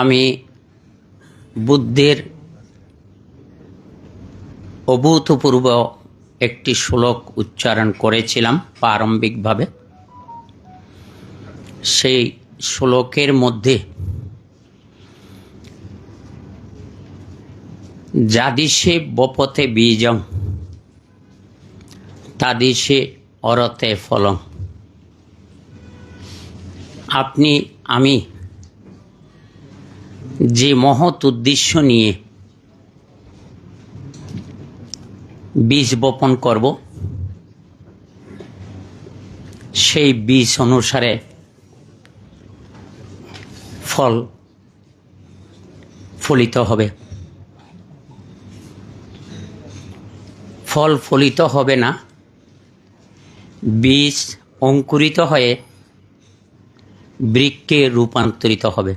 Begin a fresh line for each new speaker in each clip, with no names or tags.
আমি বুদ্ধের অভূতপূর্ব একটি শ্লোক উচ্চারণ করেছিলাম প্রারম্ভিকভাবে। সেই শ্লোকের মধ্যে যাদিশে বপতে বীজং তাদিশে অরতে ফলং। আপনি আমি যে মহৎ উদ্দেশ্য নিয়ে বীজ বপন করব, সেই বীজ অনুসারে ফল ফলিত হবে। ফল ফলিত হবে না, বীজ অঙ্কুরিত হয়ে বৃক্ষে রূপান্তরিত হবে।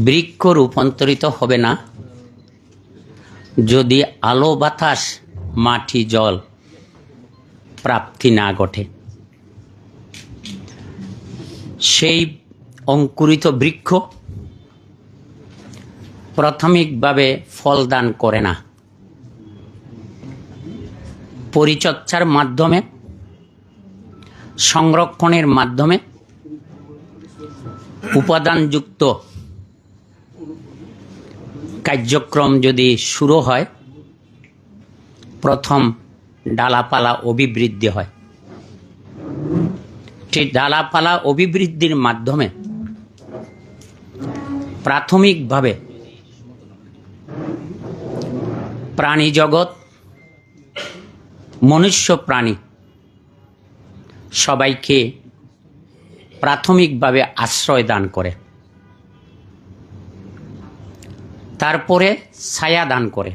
বৃক্ষ রূপান্তরিত হবে না যদি আলো বাতাস মাটি জল প্রাপ্তি না ঘটে। সেই অঙ্কুরিত বৃক্ষ প্রাথমিকভাবে ফল দান করে না। পরিচর্যার মাধ্যমে, সংরক্ষণের মাধ্যমে উপাদানযুক্ত কার্যক্রম যদি শুরু হয়, প্রথম ডালাপালা অভিবৃদ্ধি হয়। সেই ডালাপালা অভিবৃদ্ধির মাধ্যমে প্রাথমিকভাবে প্রাণী জগৎ, মনুষ্য প্রাণী সবাইকে প্রাথমিকভাবে আশ্রয় দান করে, তারপরে ছায়া দান করে,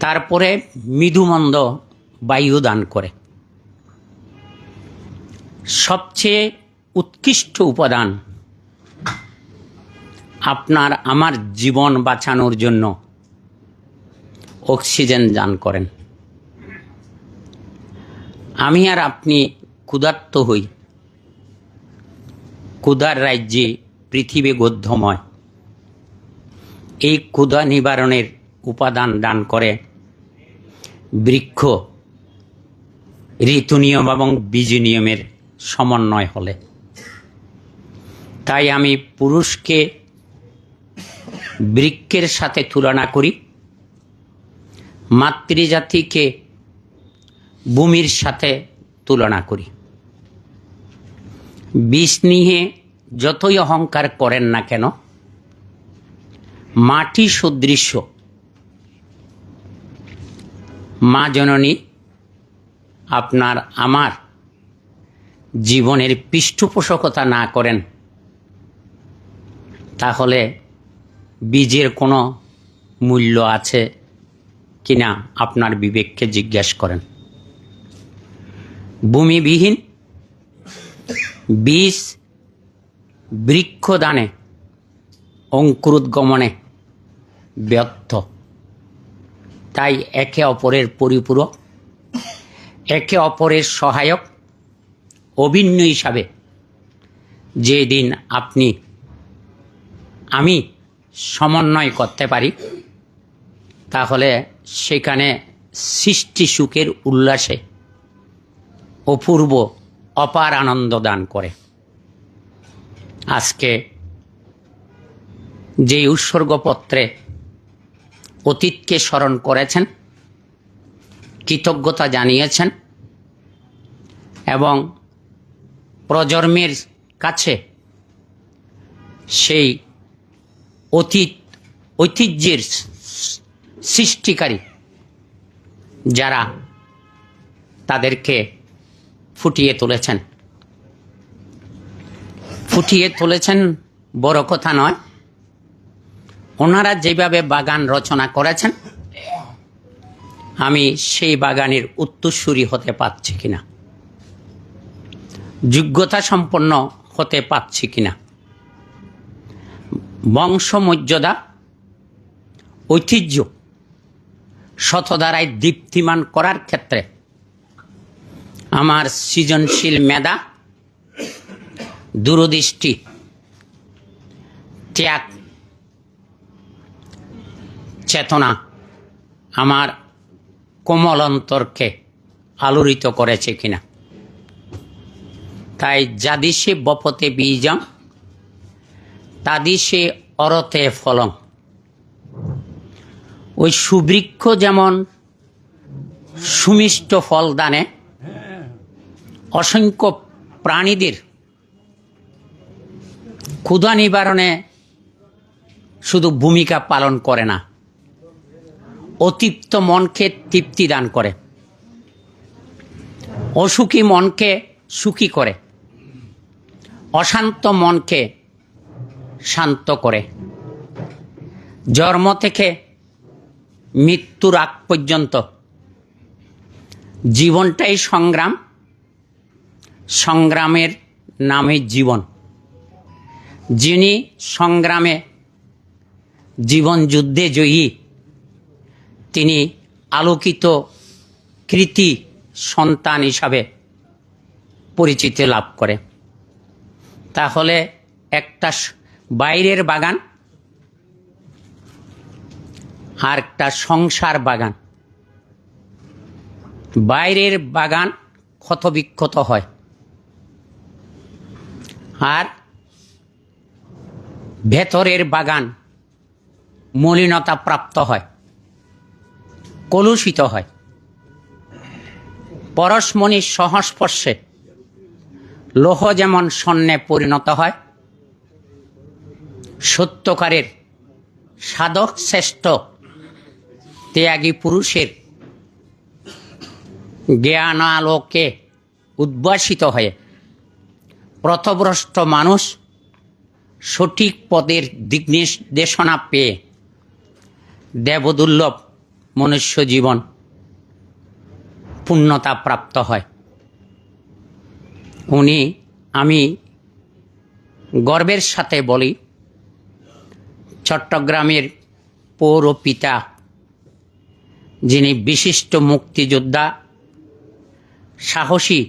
তারপরে মৃদুমন্দ বায়ু দান করে। সবচেয়ে উৎকৃষ্ট উপাদান আপনার আমার জীবন বাঁচানোর জন্য অক্সিজেন দান করেন। আমি আর আপনি ক্ষুধার্ত হই, ক্ষুধার রাজ্যে পৃথিবী গদ্যময়। এই ক্ষুধা নিবারণের উপাদান দান করে বৃক্ষ ঋতু নিয়ম এবং বীজ নিয়মের সমন্বয় হলে। তাই আমি পুরুষকে বৃক্ষের সাথে তুলনা করি, মাতৃজাতিকে ভূমির সাথে তুলনা করি। বীজ নিয়ে যতই অহংকার করেন না কেন, মাটি সদৃশ্য মা জননী আপনার আমার জীবনের পৃষ্ঠপোষকতা না করেন, তাহলে বীজের কোনো মূল্য আছে কিনা আপনার বিবেককে জিজ্ঞাসা করেন। ভূমিবিহীন বীজ বৃক্ষদানে অঙ্কুরোদ্গমনে ব্যর্থ। তাই একে অপরের পরিপূরক, একে অপরের সহায়ক, অভিন্ন হিসাবে যেদিন আপনি আমি সমন্বয় করতে পারি, তাহলে সেখানে সৃষ্টি সুখের উল্লাসে অপূর্ব অপার আনন্দ দান করে। আজকে যে উৎসর্গপত্রে অতীতকে স্মরণ করেছেন, কৃতজ্ঞতা জানিয়েছেন এবং প্রজন্মের কাছে সেই ঐতিহ্যের সৃষ্টিকারী যারা তাদেরকে ফুটিয়ে তুলেছেন বড় কথা নয়। ওনারা যেভাবে বাগান রচনা করেছেন, আমি সেই বাগানের উত্তরসূরি হতে পারছি কিনা, যোগ্যতা সম্পন্ন হতে পারছি কিনা, বংশমর্যাদা ঐতিহ্য শতধারায় দীপ্তিমান করার ক্ষেত্রে আমার সৃজনশীল মেধা দূরদৃষ্টি, ত্যাগ, চেতনা আমার কোমল অন্তরকে আলোড়িত করেছে কিনা। তাই যাদিশে বপতে বীজম তাদিশে অরতে ফলম। ওই সুবৃক্ষ যেমন সুমিষ্ট ফল দানে অসংখ্য প্রাণীদের ক্ষুধা নিবারণে শুধু ভূমিকা পালন করে না, অতৃপ্ত মনকে তৃপ্তি দান করে, অসুখী মনকে সুখী করে, অশান্ত মনকে শান্ত করে। জন্ম থেকে মৃত্যুর আগ পর্যন্ত জীবনটাই সংগ্রাম, সংগ্রামের নামে জীবন। যিনি সংগ্রামে জীবন যুদ্ধে জয়ী, তিনি আলোকিত কৃতি সন্তান হিসাবে পরিচিতি লাভ করে। তাহলে একটা বাইরের বাগান আর একটা সংসার বাগান। বাইরের বাগান ক্ষতবিক্ষত হয়, আর ভেতরের বাগান মলিনতা প্রাপ্ত হয়, কলুষিত হয়। পরশমণির সংস্পর্শে লৌহ যেমন স্বর্ণে পরিণত হয়, সত্যকারের সাধক শ্রেষ্ঠ ত্যাগী পুরুষের জ্ঞানালোকে উদ্ভাসিত হয়ে পথভ্রষ্ট মানুষ সঠিক পদের দিক নির্দেশনা পেয়ে দেবদুর্লভ মনুষ্য জীবন পূর্ণতা প্রাপ্ত হয়। আমি গর্বের সাথে বলি, চট্টগ্রামের পৌর পিতা, যিনি বিশিষ্ট মুক্তিযোদ্ধা, সাহসী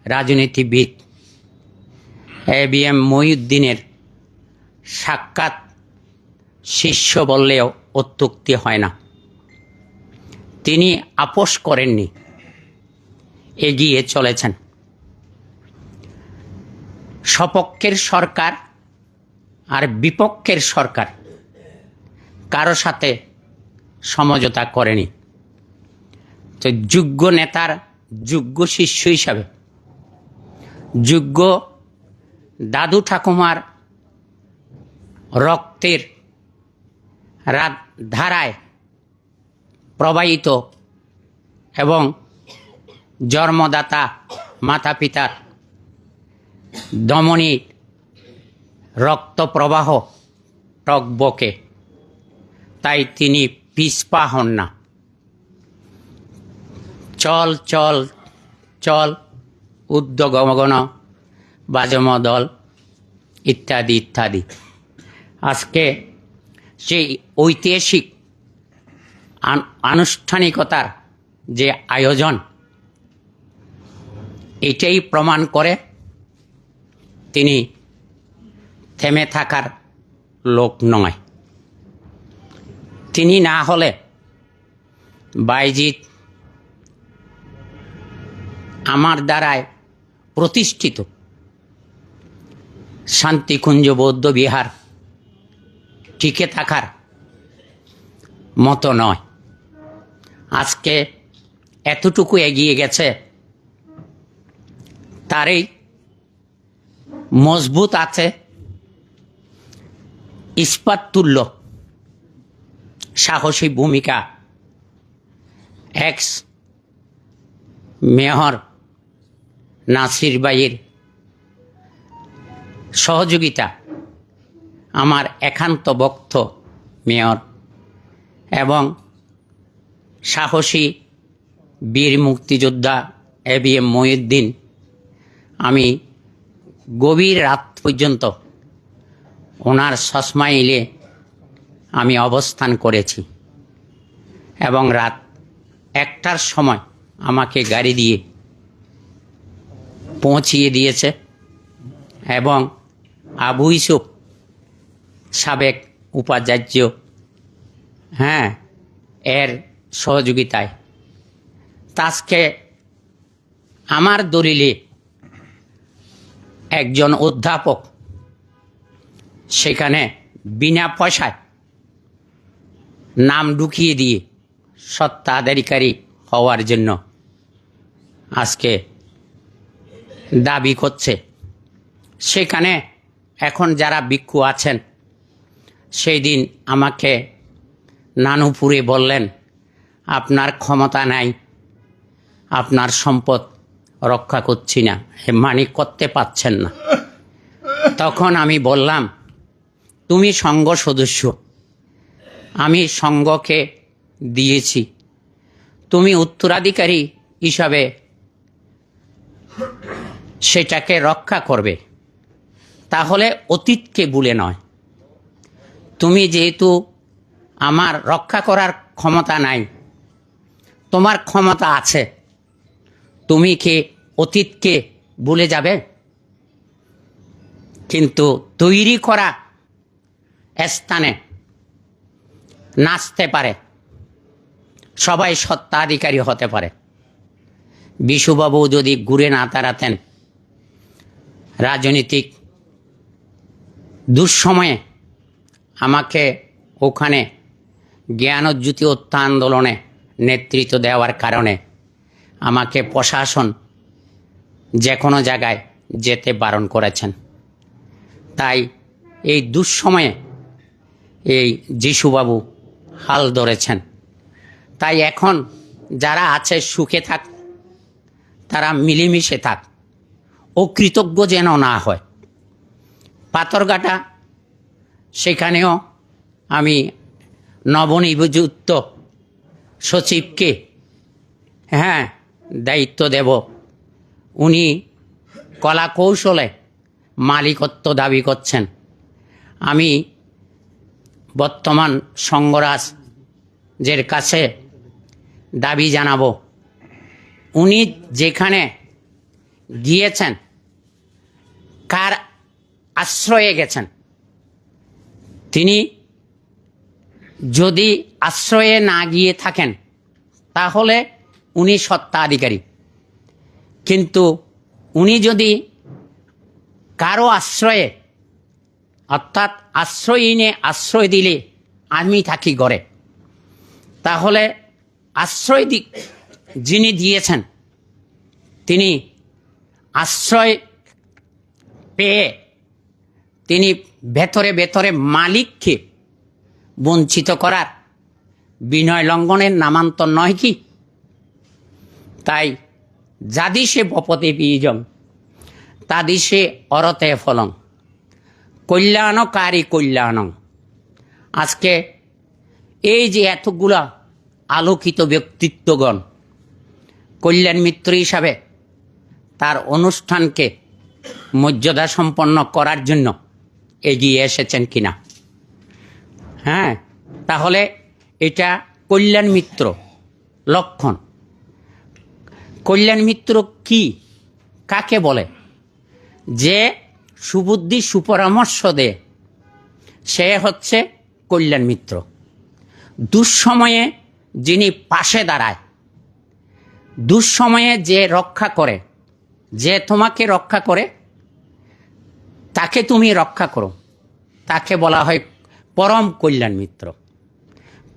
রাজনীতিবিদ ABM মহিউদ্দিনের সাক্ষাৎ শিষ্য বললেও অত্যুক্তি হয় না। তিনি আপোষ করেননি, এগিয়ে চলেছেন। সপক্ষের সরকার আর বিপক্ষের সরকার কারো সাথে সমঝোতা করেনি। তো যোগ্য নেতার যোগ্য শিষ্য হিসাবে, যোগ্য দাদু ঠাকুমার রক্তের ধারায় প্রবাহিত এবং জন্মদাতা মাতা পিতার দমনী রক্তপ্রবাহ টকবকে, তাই তিনি পিছপা হন না। চল চল চল, উদ্যোগমগণ বাজমদল ইত্যাদি ইত্যাদি। আজকে সেই ঐতিহাসিক আনুষ্ঠানিকতার যে আয়োজন, এটাই প্রমাণ করে তিনি থেমে থাকার লোক নয়। তিনি না হলে বাইজিৎ আমার দ্বারায় প্রতিষ্ঠিত শান্তিকুঞ্জ বৌদ্ধ বিহার টিকে থাকার মতো নয়। আজকে এতটুকু এগিয়ে গেছে, তারই মজবুত আছে ইস্পাত তুল্য সাহসী ভূমিকা এক্স মেয়র নাসির ভাইয়ের সহযোগিতা, আমার একান্ত ভক্ত মেয়র এবং সাহসী বীর মুক্তিযোদ্ধা ABM মহিউদ্দিন। আমি গভীর রাত পর্যন্ত ওনার সসমাইলে আমি অবস্থান করেছি এবং রাত 1টার সময় আমাকে গাড়ি দিয়ে পৌঁছিয়ে দিয়েছে এবং আবু ইউসুফ সাবেক উপাচার্য, হ্যাঁ, এর সহযোগিতায় আজকে আমার দলিলে একজন অধ্যাপক সেখানে বিনা পয়সায় নাম ঢুকিয়ে দিয়ে স্বত্বাধিকারী হওয়ার জন্য আজকে দাবি করছে। সেখানে এখন যারা ভিক্ষু আছেন সেই দিন আমাকে নানুপুরে বললেন, আপনার ক্ষমতা নাই, আপনার সম্পদ রক্ষা করছি না, মানে করতে পারছেন না। তখন আমি বললাম, তুমি সংঘ সদস্য, আমি সংঘকে দিয়েছি, তুমি উত্তরাধিকারী হিসাবে সেটাকে রক্ষা করবে, তাহলে অতীতকে ভুলে নয়। তুমি যেহেতু আমার রক্ষা করার ক্ষমতা নাই, তোমার ক্ষমতা আছে, তুমি কি অতীতকে ভুলে যাবে? কিন্তু তৈরি করা স্থানে নাচতে পারে, সবাই স্বত্বাধিকারী হতে পারে। বিশুবাবু যদি ঘুরে না দাঁড়াতেন, রাজনৈতিক দুঃসময়ে আমাকে ওখানে জ্ঞানজ্যোতি হত্যা আন্দোলনে নেতৃত্ব দেওয়ার কারণে আমাকে প্রশাসন যে কোনো জায়গায় যেতে বারণ করেছেন। তাই এই দুঃসময়ে এই যিশুবাবু হাল ধরেছেন। তাই এখন যারা আছে সুখে থাক, তারা মিলেমিশে থাক, অকৃতজ্ঞ যেন না হয়। পাথরঘাটা সেখানেও আমি নবনিযুক্ত সচিবকে দায়িত্ব দেব। উনি কলা কৌশলে মালিকত্ব দাবি করছেন। আমি বর্তমান সংঘরাজের কাছে দাবি জানাবো, উনি যেখানে গিয়েছেন, কার আশ্রয়ে গেছেন, তিনি যদি আশ্রয়ে না গিয়ে থাকেন তাহলে উনি স্বত্বাধিকারী। কিন্তু উনি যদি কারো আশ্রয়ে, অর্থাৎ আশ্রয়হীনে আশ্রয় দিলে আমি থাকি ঘরে, তাহলে আশ্রয় যিনি দিয়েছেন তিনি আশ্রয় পেয়ে তিনি ভেতরে ভেতরে মালিককে বঞ্চিত করার বিনয় লঙ্ঘনের নামান্তর নয় কি? তাই যাদিশে বপতে বীজম তাদিশে অরতে ফলং কল্যাণকারী কল্যাণং। আজকে এই যে এতগুলা আলোকিত ব্যক্তিত্বগণ কল্যাণ মিত্র হিসাবে তার অনুষ্ঠানকে মর্যাদা সম্পন্ন করার জন্য এগিয়ে এসেছেন কিনা? তাহলে এটা কল্যাণ মিত্র লক্ষণ। কল্যাণ মিত্র কি, কাকে বলে? যে সুবুদ্ধি সুপরামর্শ দেয়, সে হচ্ছে কল্যাণ মিত্র। দুঃসময়ে যিনি পাশে দাঁড়ায়, দুঃসময়ে যে রক্ষা করে, যে তোমাকে রক্ষা করে, তাকে তুমি রক্ষা করো, তাকে বলা হয় পরম কল্যাণ মিত্র।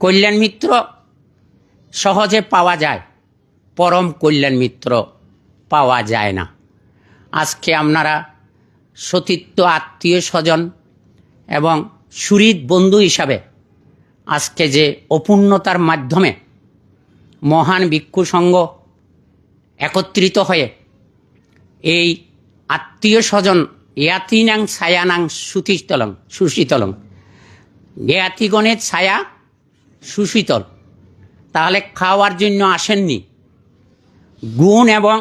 কল্যাণ মিত্র সহজে পাওয়া যায়, পরম কল্যাণ মিত্র পাওয়া যায় না। আজকে আপনারা সতীর্থ আত্মীয় স্বজন এবং সুহৃদ বন্ধু হিসাবে আজকে যে অপূর্ণতার মাধ্যমে মহান ভিক্ষু সংঘ একত্রিত হয়ে এই আত্মীয় স্বজন জ্ঞাতিনাং ছায়ানাং সুশীতলং, জ্ঞাতিগণের ছায়া সুশীতল, তাহলে খাওয়ার জন্য আসেননি, গুণ এবং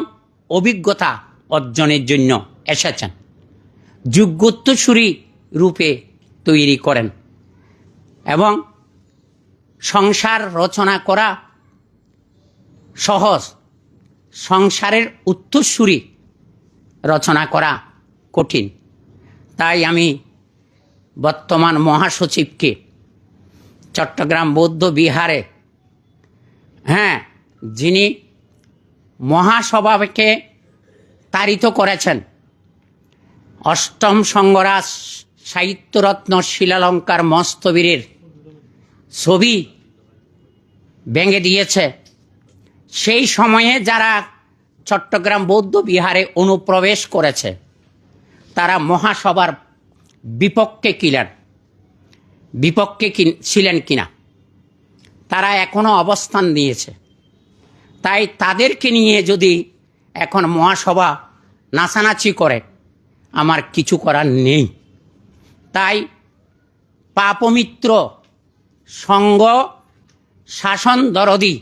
অভিজ্ঞতা অর্জনের জন্য এসেছেন। যোগ্যোত্তরসূরি রূপে তৈরি করেন এবং সংসার রচনা করা সহজ, সংসারের উত্তরসূরি রচনা করা কঠিন। তাই আমি বর্তমান মহাসচিবকে চট্টগ্রাম বৌদ্ধ বিহারে যিনি মহাসভাকে তাড়িত করেছেন, অষ্টম সঙ্গরাজ সাহিত্যরত্ন শিলালঙ্কার মস্তবীরের ছবি ভেঙে দিয়েছে, সেই সময়ে যারা চট্টগ্রাম বৌদ্ধ বিহারে অনুপ্রবেশ করেছে তারা মহাসভার বিপক্ষে ছিলেন কিনা, তারা এখনো অবস্থান নিয়েছে। তাই তাদেরকে নিয়ে যদি এখন মহাসভা নাচানাচি করে, আমার কিছু করার নেই। তাই পাপমিত্র সঙ্গ শাসন দরদি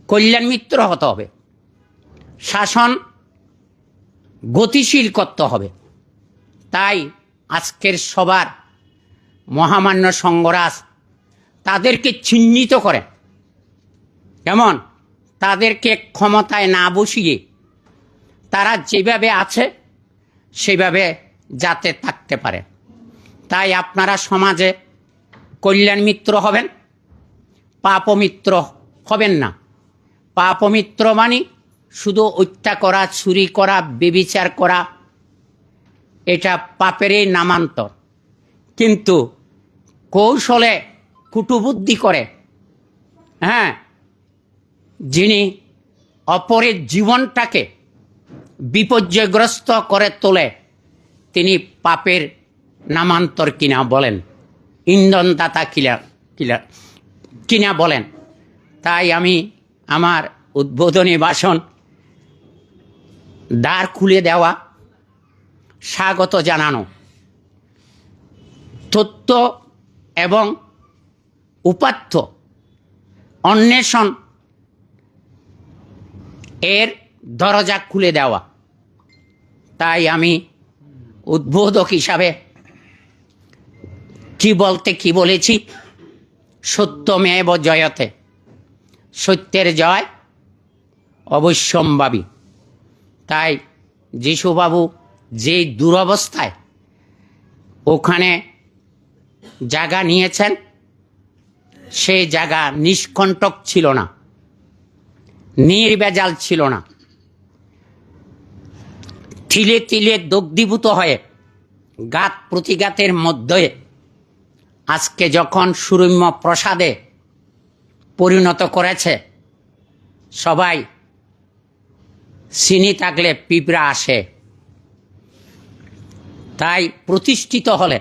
কল্যাণ মিত্র হতে হবে, শাসন গতিশীল করতে হবে। তাই আজকের সবার মহামান্য সঙ্গরাজ তাদেরকে চিহ্নিত করে, কেমন তাদেরকে ক্ষমতায় না বসিয়ে তারা যেভাবে আছে সেভাবে যাতে থাকতে পারে। তাই আপনারা সমাজে কল্যাণ মিত্র হবেন, পাপমিত্র হবেন না। পাপমিত্র মানে শুধু হত্যা করা, চুরি করা, ব্যভিচার করা, এটা পাপেরই নামান্তর। কিন্তু কৌশলে কুটুবুদ্ধি করে যিনি অপরের জীবনটাকে বিপর্যয়গ্রস্ত করে তোলে, তিনি পাপের নামান্তর কিনা বলেন, ইন্ধনদাতা কিনা বলেন। তাই আমি আমার উদ্বোধনী ভাষণ দ্বার খুলে দেওয়া, স্বাগত জানানো, তথ্য এবং উপাত্ত অন্বেষণ এর দরজা খুলে দেওয়া। তাই আমি উদ্বোধক হিসাবে কি বলেছি, সত্যমেব জয়তে, সত্যের জয় অবশ্যম্ভাবী। তাই যিশুবাবু যে দুরবস্থায় ওখানে জায়গা নিয়েছেন, সেই জায়গা নিষ্কণ্টক ছিল না, নির্ভেজাল ছিল না। তিলে তিলে দগ্ধীভূত হয়ে ঘাত প্রতিঘাতের মধ্যে আজকে যখন সুরম্য প্রসাদে পরিণত করেছে, সবাই চিনি থাকলে পিঁপড়া আসে। তাই প্রতিষ্ঠিত হলে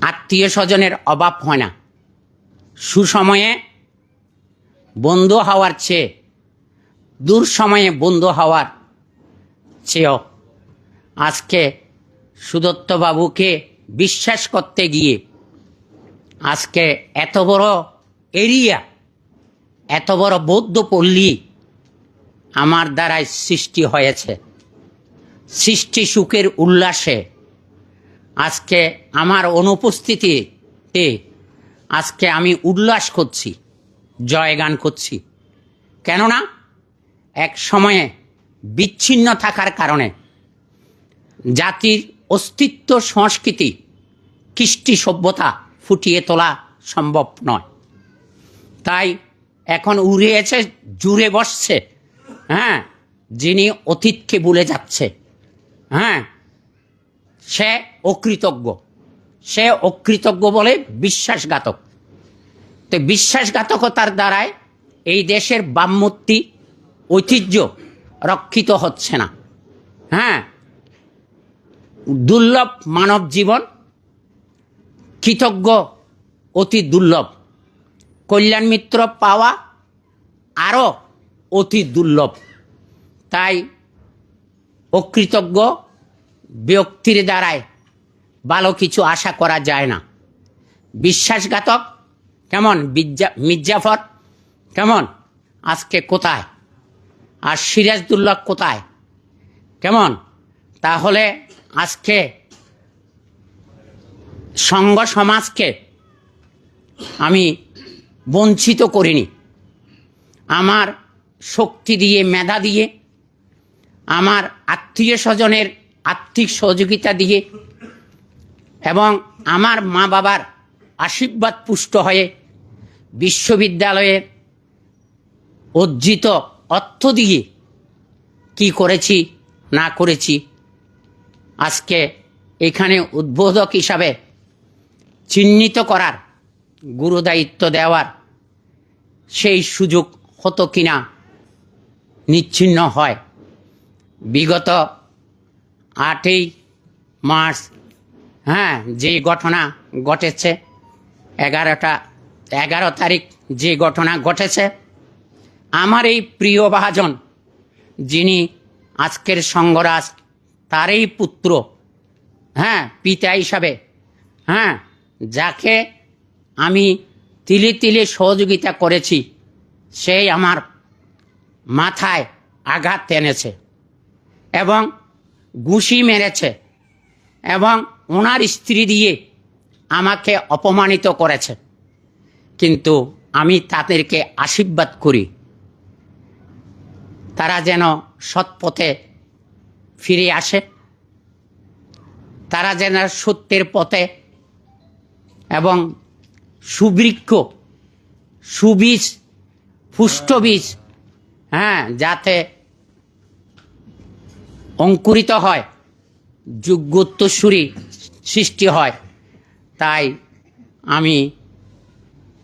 আত্মীয় স্বজনের অভাব হয় না। সুসময়ে বন্ধু হওয়ার চেয়ে দুঃসময়ে বন্ধু হওয়ার চেয়েও আজকে সুদত্তবাবুকে বিশ্বাস করতে গিয়ে আজকে এত বড় এরিয়া, এত বড় বৌদ্ধ পল্লী আমার দ্বারাই সৃষ্টি হয়েছে। সৃষ্টি সুখের উল্লাসে আজকে আমার অনুপস্থিতিতে আজকে আমি উল্লাস করছি, জয়গান করছি। কেননা এক সময়ে বিচ্ছিন্ন থাকার কারণে জাতির অস্তিত্ব, সংস্কৃতি, কৃষ্টি সভ্যতা ফুটিয়ে তোলা সম্ভব নয়। তাই এখন উড়িয়েছে, জুড়ে বসছে যিনি অতীতকে ভুলে যাচ্ছে, সে অকৃতজ্ঞ বলে বিশ্বাসঘাতক। তো বিশ্বাসঘাতকতার দ্বারায় এই দেশের বামমূর্তি ঐতিহ্য রক্ষিত হচ্ছে না। দুর্লভ মানব জীবন, কৃতজ্ঞ অতি দুর্লভ, কল্যাণ মিত্র পাওয়া আরও অতি দুর্লভ। তাই অকৃতজ্ঞ ব্যক্তির দ্বারায় ভালো কিছু আশা করা যায় না। বিশ্বাসঘাতক কেমন, মির্জাফর কেমন, আজকে কোথায়, আর সিরাজদুল্লাহ কোথায়, কেমন? তাহলে আজকে সংঘ সমাজকে আমি বঞ্চিত করিনি। আমার শক্তি দিয়ে, মেধা দিয়ে, আমার আত্মীয় স্বজনের আর্থিক সহযোগিতা দিয়ে এবং আমার মা বাবার আশীর্বাদ পুষ্ট হয়ে বিশ্ববিদ্যালয়ের অর্জিত অর্থ দিয়ে কি করেছি না করেছি আজকে এখানে উদ্বোধক হিসাবে চিহ্নিত করার গুরুদায়িত্ব দেওয়ার সেই সুযোগ হতো কিনা নিচ্ছিন্ন হয়। বিগত 8ই মার্চ যে ঘটনা ঘটেছে 11 তারিখ যে ঘটনা ঘটেছে, আমার এই প্রিয় ভাজন যিনি আজকের সঙ্গরাজ তারই পুত্র, পিতা হিসাবে, যাকে আমি তিলে তিলে সহযোগিতা করেছি, সেই আমার মাথায় আঘাত এনেছে এবং ঘুষি মেরেছে এবং ওনার স্ত্রী দিয়ে আমাকে অপমানিত করেছে। কিন্তু আমি তাদেরকে আশীর্বাদ করি তারা যেন সৎপথে ফিরে আসে, তারা যেন সত্যের পথে এবং সুবৃক্ষ সুবীজ পুষ্টবীজ যাতে অঙ্কুরিত হয়, যোগ্যোত্তরসূরি সৃষ্টি হয়। তাই আমি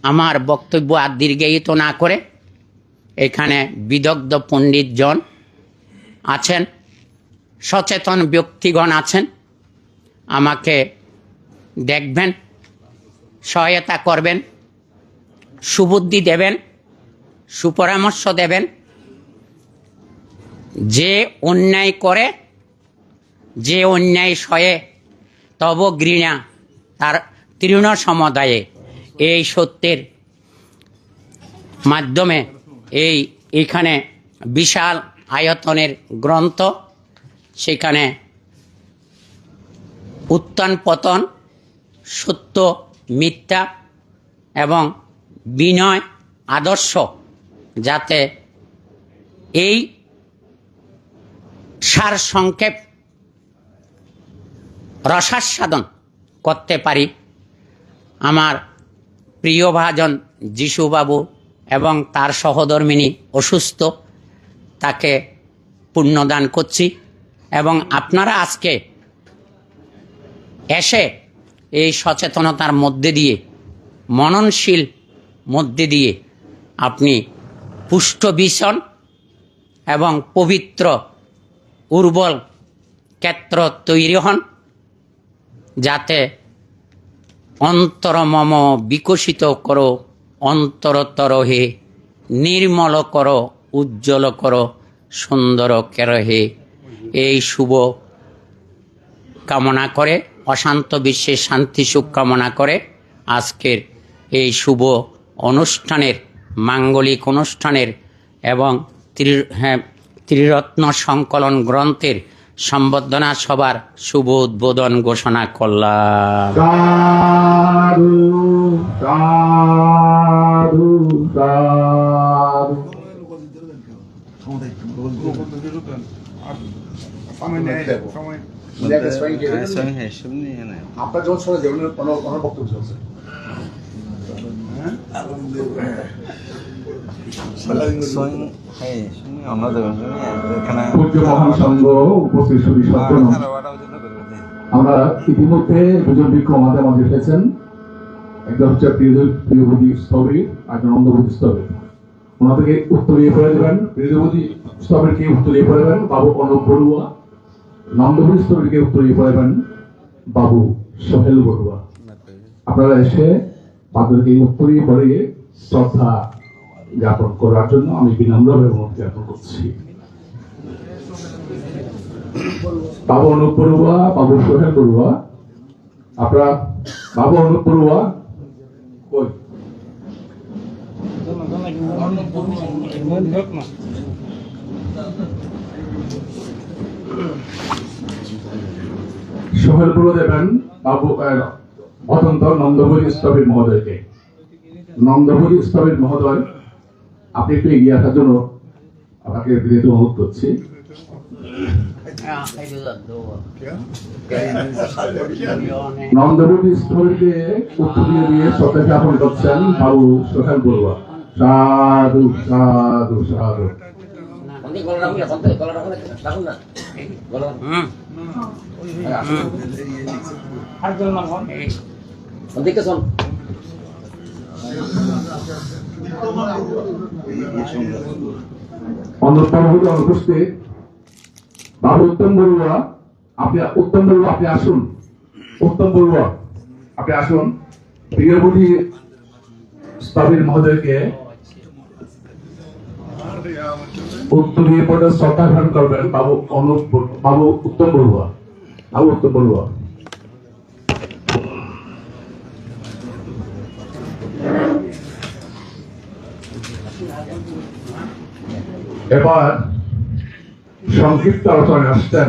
আমার বক্তব্য আর দীর্ঘায়িত না করে, এখানে বিদগ্ধ পণ্ডিতজন আছেন, সচেতন ব্যক্তিগণ আছেন, আমাকে দেখবেন, সহায়তা করবেন, সুবুদ্ধি দেবেন, সুপরামর্শ দেবেন। যে অন্যায় করে, যে অন্যায় সয়ে তব ঘৃণা তার তৃণ সমুদায়ে, এই সত্যের মাধ্যমে এইখানে বিশাল আয়তনের গ্রন্থ, সেখানে উত্থান পতন, সত্য মিথ্যা এবং বিনয় আদর্শ, যাতে এই সার সংক্ষেপ রসাস্বাদন করতে পারি। আমার প্রিয় ভাজন যিশুবাবু এবং তার সহধর্মিণী অসুস্থ, তাকে পুণ্যদান করছি এবং আপনারা আজকে এসে এই সচেতনতার মধ্যে দিয়ে, মননশীল মধ্যে দিয়ে আপনি পুষ্ট ভীষণ এবং পবিত্র উর্বর ক্ষেত্র তৈরি হন, যাতে অন্তর মম বিকশিত করো, অন্তরতর হে নির্মল করো, উজ্জ্বল করো, সুন্দর কেরহে। এই শুভ কামনা করে, অশান্ত বিশ্বের শান্তি সুখ কামনা করে আজকের এই শুভ অনুষ্ঠানের, মাঙ্গলিক অনুষ্ঠানের এবং ত্রিরত্ন সংকলন গ্রন্থের সম্বর্ধনা সভার শুভ উদ্বোধন ঘোষণা করলাম।
আপনার যখন শোনা যাবে অনেক বক্তব্য চলছে। আমরা ইতিমধ্যে দুজন ভিক্ষু আমাদের মাঝে এসেছেন, একজন হচ্ছে প্রিয়বতী স্তবে, একজন নন্দবতী স্তবে। ওনাদেরকে উত্তরিয়ে পড়ে দেবেন। প্রিয়বতী স্তবের কে উত্তরিয়ে পড়ে দেবেন বাবু অনব বড়ুয়া, নন্দবতী স্তবের কে উত্তরিয়ে পড়ে দেবেন বাবু সোহেল বড়ুয়া। আপনারা এসে তাদেরকে উত্তরিয়ে পড়িয়ে শ্রদ্ধা জ্ঞাপন করার জন্য আমি বিনম্রভাবে অনুরোধ জ্ঞাপন করছি। বাবু অনুপ বড়ুয়া, বাবু সোহেল বড়ুয়া, আপনারা বাবু অনুপ বড়ুয়া কই? সোহেল বড়ুয়া দেবেন বাবু অত্যন্ত নন্দবতী স্তবের মহোদয়কে। নন্দবতী স্তবের মহোদয়, আপনি একটু এগিয়ে আসার জন্য আপনাকে বিনীত অনুরোধ করছি। নন্দবতী স্থলকে উত্তরীয় দিয়ে শ্রদ্ধা জ্ঞাপন করছেন বাবু সোহেল বড়ুয়া। সাধু সাধু সাধু। অনুপস্থিত বাবু উত্তম বড়ুয়া, আপনি আসুন। উত্তম বড়ুয়া আপনি আসুন। প্রিয়বতী স্থবির মহোদয়কে উত্তরীয় পদে শ্রদ্ধা গ্রহণ করবেন বাবু উত্তম বড়ুয়া। এবার সংক্ষিপ্ত আলোচনায় আসছেন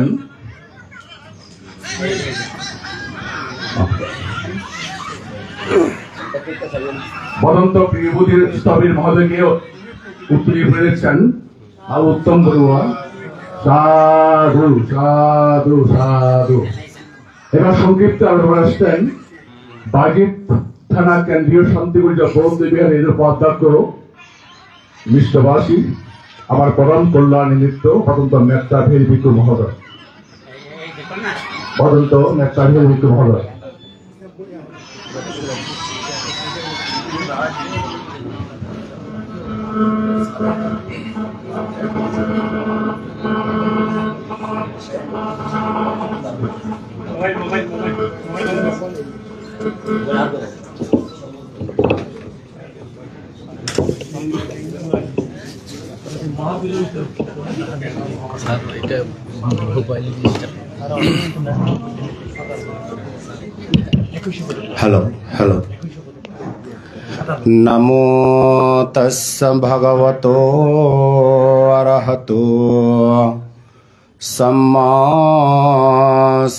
বদন্ত প্রিয়বতীর স্থবির মহোদয়কে উত্তরীয় দিচ্ছেন বাবু উত্তম বড়ুয়া। সাধু সাধু সাধু। এবার সংক্ষিপ্ত আলোচনায় আসছেন বাগিত থানা কেন্দ্রীয় শান্তিগুঞ্জ বৌদ্ধ বিহারের উপাধ্যক্ষ মিষ্টবাসী আমার পরম কল্যাণ নিমিত্ত বদন্ত নেতা ভিক্ষু মহোদয়।
Hello hello. নমো তস্য ভগবতো অরহতো সম্মা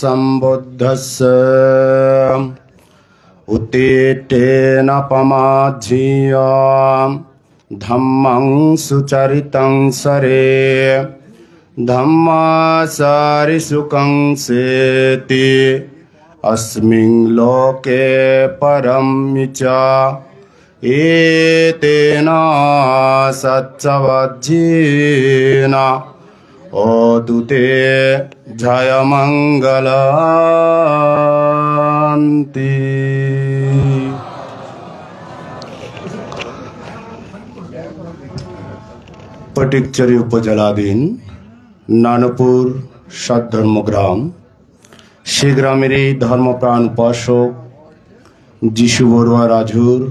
সম্বুদ্ধস্য উত্থিতেন পমাজ্ঝিয় ধম্মং সুচরিতং সরে ধম্মাসারি সুখং সেতি अस्मिन् लोके परं च एतेन सच्चवज्जेन ओदुते जयमङ्गलान्ति। ফটিকছড়ি উপজেলাধীন নানপুর সৎধর্মগ্রাম, সে গ্রামেরই ধর্মপ্রাণ উপাসক যিশু বড়ুয়া রাজুর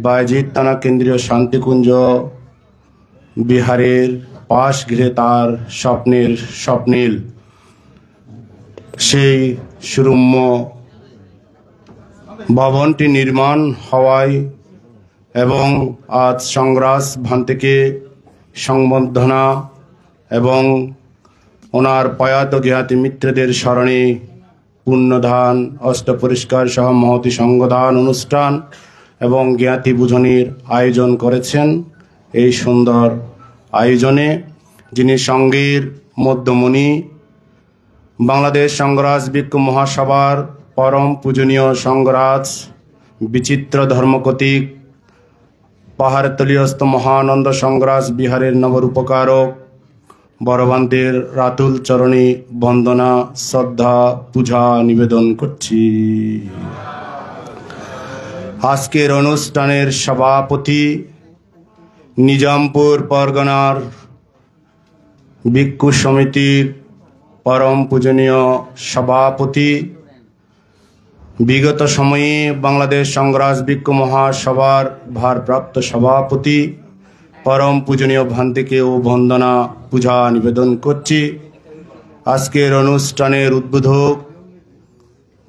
বায়জিৎ থানা কেন্দ্রীয় শান্তিকুঞ্জ বিহারের পাশ ঘিরে তার স্বপ্নিল সেই সুরম্য ভবনটি নির্মাণ হওয়ায় এবং আজ সংগ্রাস ভান থেকে সংবর্ধনা এবং ওনার প্রয়াত জ্ঞাতি মিত্রদের স্মরণে পুণ্যদান, অষ্টপরিষ্কার সহ মহতি সঙ্গদান অনুষ্ঠান এবং জ্ঞাতি বুঝনির আয়োজন করেছেন। এই সুন্দর আয়োজনে যিনি সঙ্গীর মধ্যমণি, বাংলাদেশ সংঘরাজ ভিক্ষু মহাসভার পরম পূজনীয় সংঘরাজ, বিচিত্র ধর্মকতিক পাহাড়তলীয়স্থ মহানন্দ সংঘরাজ বিহারের নবরূপকারক বড়বান্তের রাতুল চরণে বন্দনা, শ্রদ্ধা, পূজা নিবেদন করছি। আজকের অনুষ্ঠানের সভাপতি নিজামপুর পরগনার ভিক্ষু সমিতির পরম পূজনীয় সভাপতি, বিগত সময়ে বাংলাদেশ সংঘরাজ ভিক্ষু মহাসভার ভারপ্রাপ্ত সভাপতি, পরম পূজনীয় ভান্তিকে ও বন্দনা পূজা নিবেদন করছি। আজকের অনুষ্ঠানের উদ্বোধক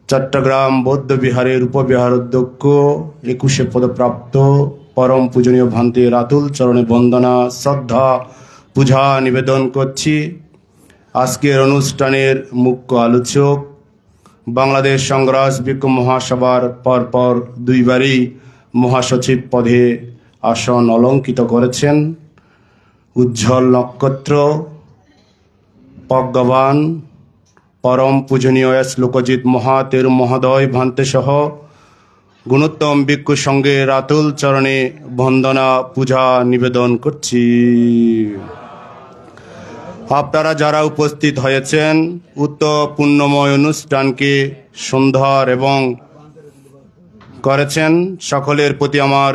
চট্টগ্রাম বৌদ্ধ বিহারের উপবিহার অধ্যক্ষ 21 পদপ্রাপ্ত পরম পূজনীয় ভান্তি রাতুল চরণে বন্দনা, শ্রদ্ধা, পূজা নিবেদন করছি। আজকের অনুষ্ঠানের মুখ্য আলোচক বাংলাদেশ সংঘরাজ ভিক্ষু মহাসভার পরপর দুইবারই মহাসচিব পদে আসন অলঙ্কিত করেছেন উজ্জ্বল নক্ষত্র প্রজ্ঞাবান পরম পূজনীয় এস লোকজিৎ মহাতের মহোদয় ভান্তে সহ গুণোত্তম ভিক্ষু সঙ্গে রাতুল চরণে বন্দনা পূজা নিবেদন করছি। আপনারা যারা উপস্থিত হয়েছেন উক্ত পুণ্যময় অনুষ্ঠানকে সুন্দর এবং করেছেন, সকলের প্রতি আমার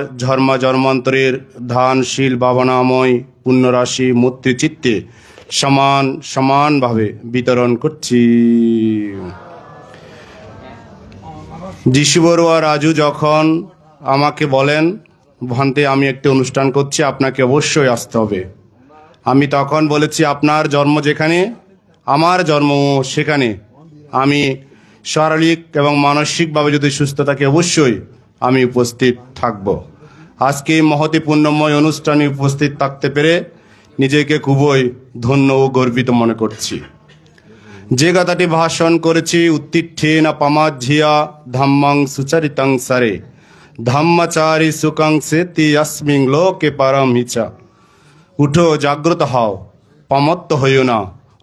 জন্মান্তরের ধানশীল ভাবনাময় পুণ্যরাশি মূর্তিচিত্তে সমানভাবে বিতরণ করছি। যিশু বড়ুয়া রাজু যখন আমাকে বলেন, ভান্তে আমি একটি অনুষ্ঠান করছি, আপনাকে অবশ্যই আসতে হবে, আমি তখন বলেছি আপনার জন্ম যেখানে আমার জন্ম সেখানে। আমি শারীরিক এবং মানসিকভাবে যদি সুস্থ থাকি অবশ্যই আমি উপস্থিত থাকব। আজকে এই মহতি পুণ্যময় অনুষ্ঠানে উপস্থিত থাকতে পেরে নিজেকে খুবই ধন্য ও গর্বিত মনে করছি। যে কথাটি ভাষণ করেছি, উত্তিষ্ঠে না পামাঝিয়া ধাম্মাং সুচরিতাং সারে ধাম্মাচারী সুকাং সেতি অস্মিং লোকে পারমিচা। উঠো, জাগ্রত হও, প্রমত্ত হইও না,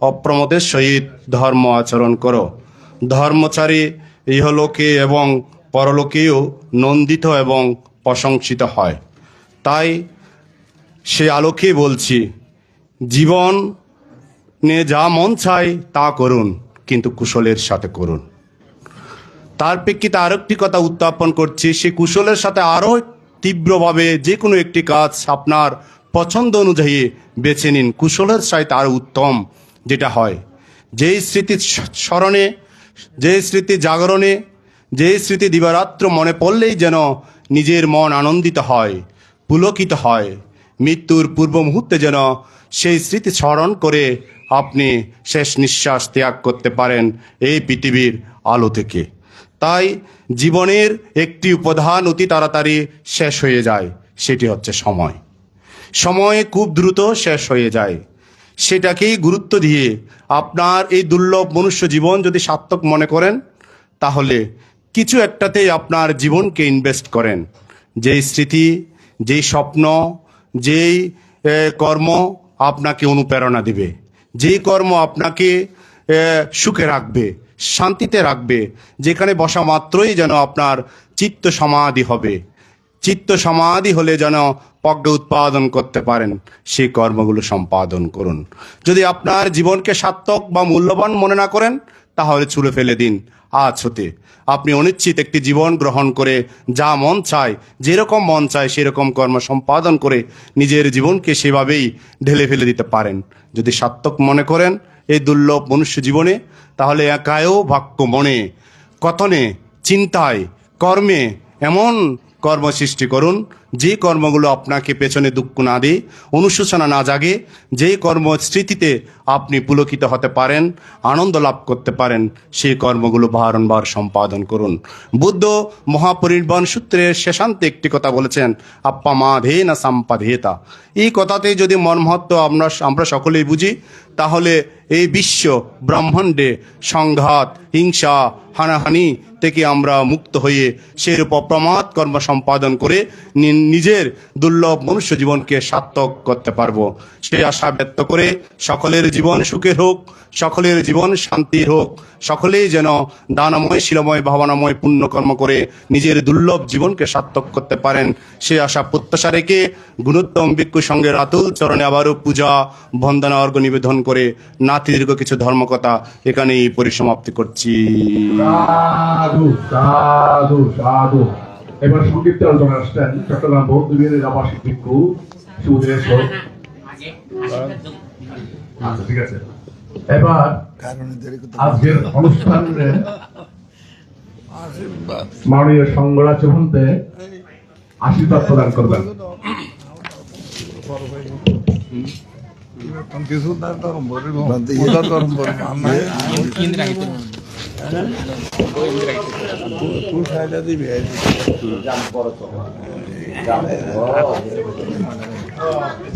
অপ্রমতের সহিত ধর্ম আচরণ করো। ধর্মচারী ইহলোকে এবং পরলোকেও নন্দিত এবং প্রশংসিত হয়। তাই সে আলোকে বলছি, জীবনে যা মন চায় তা করুন, কিন্তু কুশলের সাথে করুন। তার প্রেক্ষিতে আরেকটি কথা উত্থাপন করছি, সে কুশলের সাথে আরও তীব্রভাবে যে কোনো একটি কাজ আপনার পছন্দ অনুযায়ী বেছে নিন। কুশলের সাথে আরও উত্তম যেটা হয়, যেই স্মৃতি স্মরণে, যে স্মৃতি জাগরণে, যে স্মৃতি দিবারাত্র মনে পড়লেই যেন নিজের মন আনন্দিত হয়, পুলকিত হয়। মৃত্যুর পূর্ব মুহূর্তে যেন সেই স্মৃতি স্মরণ করে আপনি শেষ নিঃশ্বাস ত্যাগ করতে পারেন এই পৃথিবীর আলো থেকে। তাই জীবনের একটি উপাদান অতি তাড়াতাড়ি শেষ হয়ে যায়, সেটি হচ্ছে সময়। সময় খুব দ্রুত শেষ হয়ে যায়, সেটাকেই গুরুত্ব দিয়ে আপনার এই দুর্লভ মনুষ্য জীবন যদি সার্থক মনে করেন, তাহলে কিছু একটাতেই আপনার জীবনকে ইনভেস্ট করেন। যেই স্মৃতি, যেই স্বপ্ন, যেই কর্ম আপনাকে অনুপ্রেরণা দিবে, যেই কর্ম আপনাকে সুখে রাখবে, শান্তিতে রাখবে, যেখানে বসা মাত্রই যেন আপনার চিত্ত সমাধি হবে। চিত্ত সমাধি হলে যেন প্রজ্ঞা উৎপাদন করতে পারেন, সেই কর্মগুলো সম্পাদন করুন। যদি আপনার জীবনকে সার্থক বা মূল্যবান মনে না করেন, তাহলে ছুঁড়ে ফেলে দিন আজ হতে। আপনি অনিশ্চিত একটি জীবন গ্রহণ করে যা মন চায়, যেরকম মন চায় সেরকম কর্ম সম্পাদন করে নিজের জীবনকে সেভাবেই ঢেলে ফেলে দিতে পারেন। যদি সার্থক মনে করেন এই দুর্লভ মনুষ্য জীবনে, তাহলে একায়ও বাক্য মনে, কথনে, চিন্তায়, কর্মে এমন কর্ম সৃষ্টি করুন, যে কর্মগুলো আপনাকে পেছনে দুঃখ না দিয়ে, অনুশোচনা না জাগে, যেই কর্ম স্মৃতিতে আপনি পুলকিত হতে পারেন, আনন্দ লাভ করতে পারেন, সেই কর্মগুলো বারংবার সম্পাদন করুন। বুদ্ধ মহাপরিনির্বাণ সূত্রের শেষান্তে একটি কথা বলেছেন, আপ্পা মাধে না সাম্পাধেতা। এই কথাতে যদি মর্মার্থ আমরা সকলেই বুঝি, তাহলে এই বিশ্ব ব্রহ্মাণ্ডে সংঘাত, হিংসা, হানাহানি থেকে আমরা মুক্ত হয়ে সেরূপ অপ্রমাদ কর্ম সম্পাদন করে নিজের দুর্লভ মনুষ্য জীবনকে সার্থক করতে পারবো। সেই আশা ব্যক্ত করে সকলের জীবন সুখের হোক, সকলের জীবন শান্তির হোক, সকলেই যেন দানময়, শিলময়, ভাবনাময় পুণ্যকর্ম করে নিজের দুর্লভ জীবনকে সার্থক করতে পারেন, সেই আশা প্রত্যাশা রেখে গুণোত্তম ভিক্ষু সঙ্গে রাতুল চরণে আবারও পূজা বন্দনা অর্ঘ্য নিবেদন করে নাতি দীর্ঘ কিছু ধর্মকথা এখানেই পরিসমাপ্তি করছি।
সাধু সাধু সাধু। এবার সংক্ষিপ্ত আলোচনা আসছেন চট্টগ্রাম বৌদ্ধ বিহারের আবাসিক ভিক্ষু সুদেশ্বর। আচ্ছা, ঠিক আছে। এবার আজকের অনুষ্ঠানে মাননীয় সংঘরাজ্য ভান্তে আশীর্বাদ প্রদান করবেন।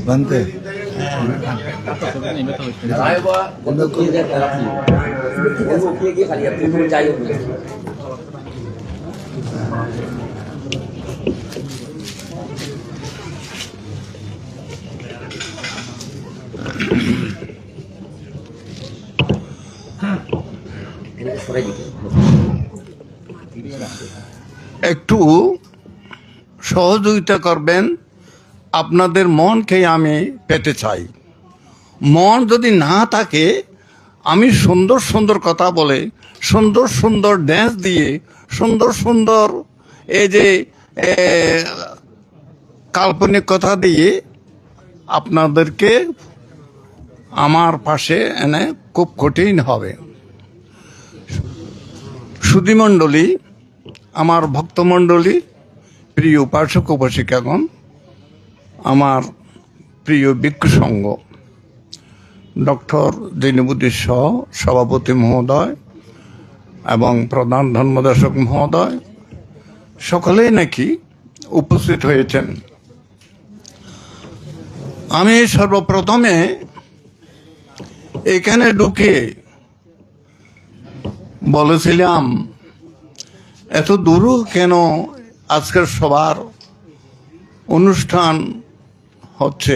Bante. একটু সহযোগিতা করবেন, আপনাদের মনকে আমি পেতে চাই। মন যদি না থাকে, আমি সুন্দর সুন্দর কথা বলে, সুন্দর সুন্দর ড্যান্স দিয়ে, সুন্দর সুন্দর এই যে কাল্পনিক কথা দিয়ে আপনাদেরকে আমার পাশে এনে খুব কঠিন হবে। সুধীমণ্ডলী, আমার ভক্তমণ্ডলী, প্রিয় উপাসক উপাসিকাগণ, আমার প্রিয় ভিক্ষু সংঘ, ডক্টর দীনবন্ধু সহ সভাপতি মহোদয় এবং প্রধান ধর্মদর্শক মহোদয় সকলেই নাকি উপস্থিত হয়েছেন। আমি সর্বপ্রথমে এখানে ঢুকে বলেছিলাম, এত দূরও কেন আজকের সবার অনুষ্ঠান হচ্ছে,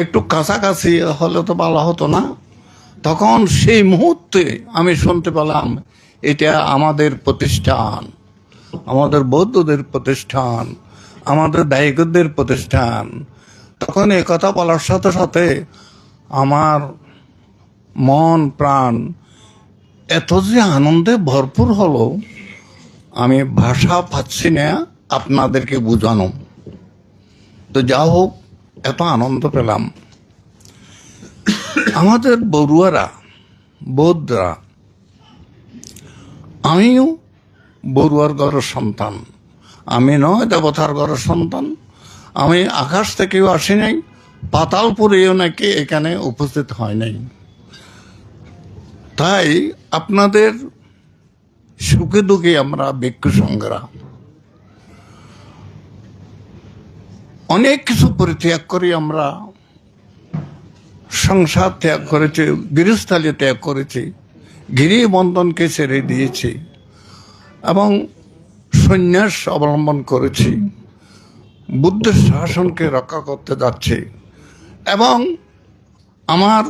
একটু কাছাকাছি হলে তো ভালো হতো না? তখন সেই মুহূর্তে আমি শুনতে পেলাম, এটা আমাদের প্রতিষ্ঠান, আমাদের বৌদ্ধদের প্রতিষ্ঠান, আমাদের দায়িকদের প্রতিষ্ঠান। তখন এই কথা বলার সাথে সাথে আমার মন প্রাণ এত যে আনন্দে ভরপুর হলো, আমি ভাষা পাচ্ছি না আপনাদেরকে বোঝানো। তো যা হোক, এত আনন্দ পেলাম। আমাদের বড়ুয়ারা, বৌদ্ধরা, আমিও বড়ুয়ার ঘরের সন্তান। আমি নয় দেবতার ঘরের সন্তান। আমি আকাশ থেকেও আসি নাই, পাতালপুরেও নাকি এখানে উপস্থিত হয় নাই। তাই আপনাদের সুখে দুঃখে আমরা ভিক্ষু সংঘরা অনেক কিছু পরিত্যাগ করি। আমরা সংসার ত্যাগ করেছি, গৃহস্থালী ত্যাগ করেছি, গিরিবন্ধনকে ছেড়ে দিয়েছি এবং সন্ন্যাস অবলম্বন করেছি, বুদ্ধের শাসনকে রক্ষা করতে যাচ্ছি। এবং আমার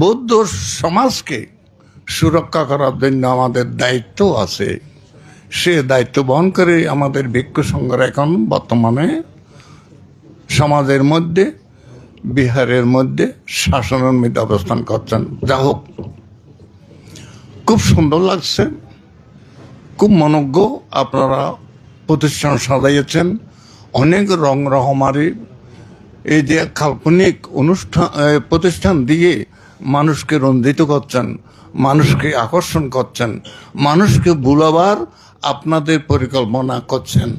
বৌদ্ধ সমাজকে সুরক্ষা করার জন্য আমাদের দায়িত্ব আছে। সে দায়িত্ব বহন করে আমাদের ভিক্ষু সংঘরা এখন বর্তমানে সমাজের মধ্যে, বিহারের মধ্যে শাসনের মধ্যে অবস্থান করছেন। যা হোক, খুব সুন্দর লাগছে, খুব মনোজ্ঞ আপনারা প্রতিষ্ঠান সাজাইয়েছেন। অনেক রং রহমারি এই যে কাল্পনিক অনুষ্ঠান প্রতিষ্ঠান দিয়ে মানুষকে রঞ্জিত করছেন, মানুষকে আকর্ষণ করছেন, মানুষকে বুলাবার আপনাদের পরিকল্পনা করছেন।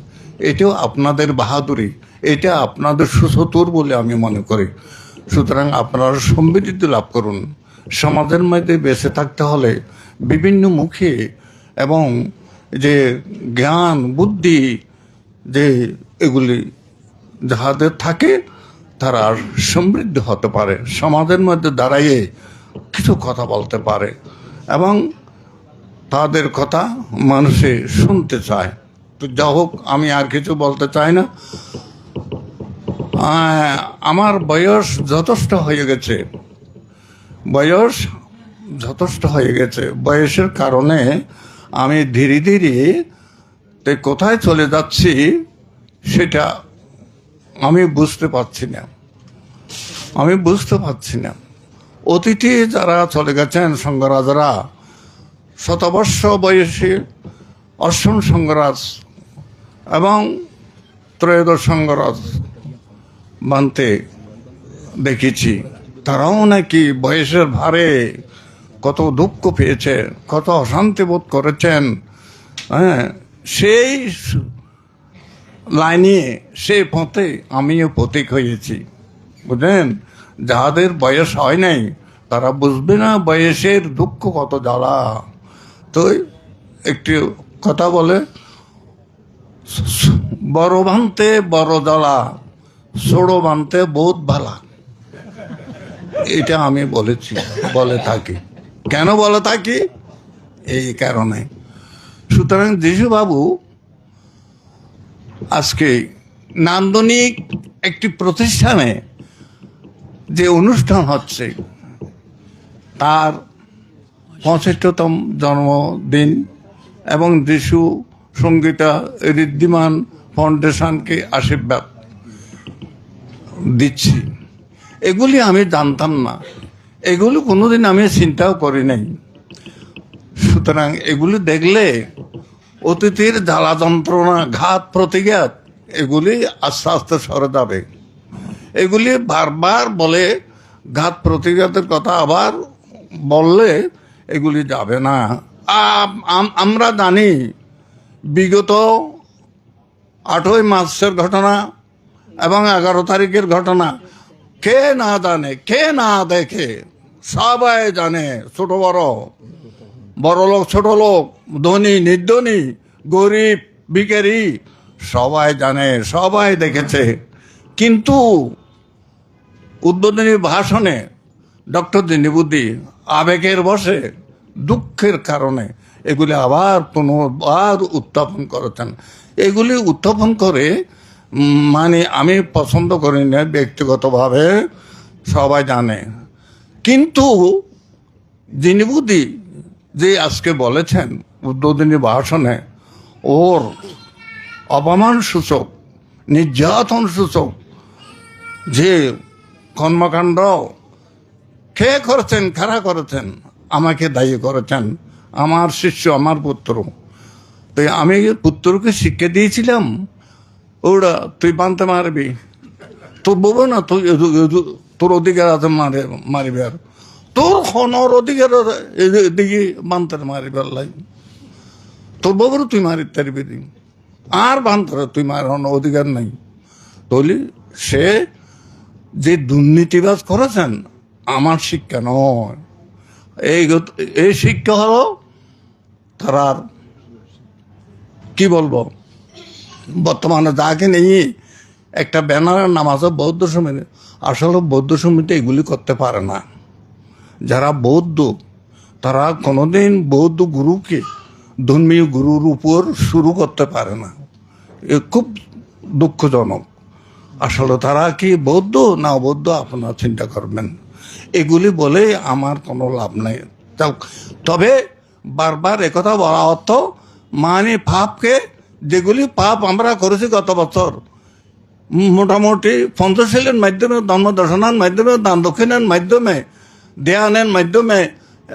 এটাও আপনাদের বাহাদুরি, এটা আপনাদের সুচতুর বলে আমি মনে করি। সুতরাং আপনারা সমৃদ্ধি লাভ করুন। সমাজের মধ্যে বেঁচে থাকতে হলে বিভিন্ন মুখে এবং যে জ্ঞান বুদ্ধি যে এগুলি যাহাদের থাকে, তারা সমৃদ্ধ হতে পারে, সমাজের মধ্যে দাঁড়াইয়ে কিছু কথা বলতে পারে এবং তাদের কথা মানুষে শুনতে চায়। তো যা হোক, আমি আর কিছু বলতে চাই না। আমার বয়স যথেষ্ট হয়ে গেছে, বয়সের কারণে আমি ধীরে ধীরে কোথায় চলে যাচ্ছি সেটা আমি বুঝতে পারছি না। অতীতে যারা চলে গেছেন সংঘরাজরা, শতবর্ষ বয়সী অষ্টম সংঘরাজ এবং ত্রয়োদশ সংঘরাজ বানতে দেখেছি, তারাও নাকি বয়সের ভারে কত দুঃখ পেয়েছে, কত অশান্তি বোধ করেছেন। হ্যাঁ, সেই লাইনে, সেই পথে আমিও পথিক হয়েছি। বুঝলেন, যাদের বয়স হয় নাই তারা বুঝবে না বয়সের দুঃখ কত জ্বালা। তো একটি কথা বলে, বড় বানতে বড় জ্বালা, ছোড়ো বানতে বহুত ভালা। এটা আমি বলে থাকি। কেন বলে থাকি? এই কারণে। সুতরাং যিশুবাবু আজকে নান্দনিক একটি প্রতিষ্ঠানে যে অনুষ্ঠান হচ্ছে, তার 65তম জন্মদিন এবং যিশু সঙ্গীতা ঋদ্ধিমান ফাউন্ডেশনকে আশীর্বাদ দিচ্ছি। এগুলি আমি জানতাম না, এগুলি কোনোদিন আমি চিন্তাও করি নাই। সুতরাং এগুলি দেখলে অতীতের জ্বালা যন্ত্রণা, ঘাত প্রতিঘাত এগুলি আস্তে আস্তে সরে যাবে। এগুলি বারবার বলে ঘাত প্রতিঘাতের কথা আবার বললে এগুলি যাবে না। আমরা জানি বিগত 8ই মার্চের ঘটনা এবং 11 তারিখের ঘটনা কে না জানে, কে না দেখে, সবাই জানে। ছোট বড়, বড় লোক ছোট লোক, ধনী নির্ধনী, গরিব ভিখারি সবাই জানে, সবাই দেখেছে। কিন্তু উদ্বোধনী ভাষণে ডক্টর দিনীবুদ্দি আবেগের বশে, দুঃখের কারণে এগুলি আবার পুনর্বার উত্থাপন করেছেন। এগুলি উত্থাপন করে মানে আমি পছন্দ করি না ব্যক্তিগতভাবে, সবাই জানে। কিন্তু দিনীবুদ্দি যে আজকে বলেছেন উদ্বোধনী ভাষণে, ওর অপমান সূচক, নির্যাতন সূচক যে কর্মকাণ্ড কে করেছেন, কারা করেছেন, আমাকে দায়ী করেছেন, আমার শিষ্য, আমার পুত্র। তো আমি পুত্রকে শিক্ষা দিয়েছিলাম, ওরা তুই বানতে মারবি, তোর বলবো না তুই তোর অধিকার আছে মারিবে, আর তোর খনর অধিকার এদিকে বানতে মারিবার লাই, তোর বাবুরও তুই মারিতে পারবি, আর বান্তরে তুই মারানোর অধিকার নাই। তাহলে সে যে দুর্নীতিবাজ করেছেন আমার শিক্ষা নয়, এই শিক্ষা হলো তার কি বলবো, বর্তমানে যাকে নিয়ে একটা ব্যানারের নাম আছে বৌদ্ধ সমিতি, আসলে বৌদ্ধ সমিতি এগুলি করতে পারে না। যারা বৌদ্ধ তারা কোনোদিন বৌদ্ধ গুরুকে ধর্মীয় গুরুর উপর শুরু করতে পারে না। এ খুব দুঃখজনক। আসলে তারা কি বৌদ্ধ না অবৌদ্ধ আপনারা চিন্তা করবেন। এগুলি বলে আমার কোনো লাভ নাই। তবে বারবার একথা বলা অর্থ মানে পাপকে, যেগুলি পাপ আমরা করেছি গত বছর, মোটামুটি পঞ্চশীলের মাধ্যমে, ধর্ম দর্শনের মাধ্যমে, দান দক্ষিণের মাধ্যমে, ধ্যানের মাধ্যমে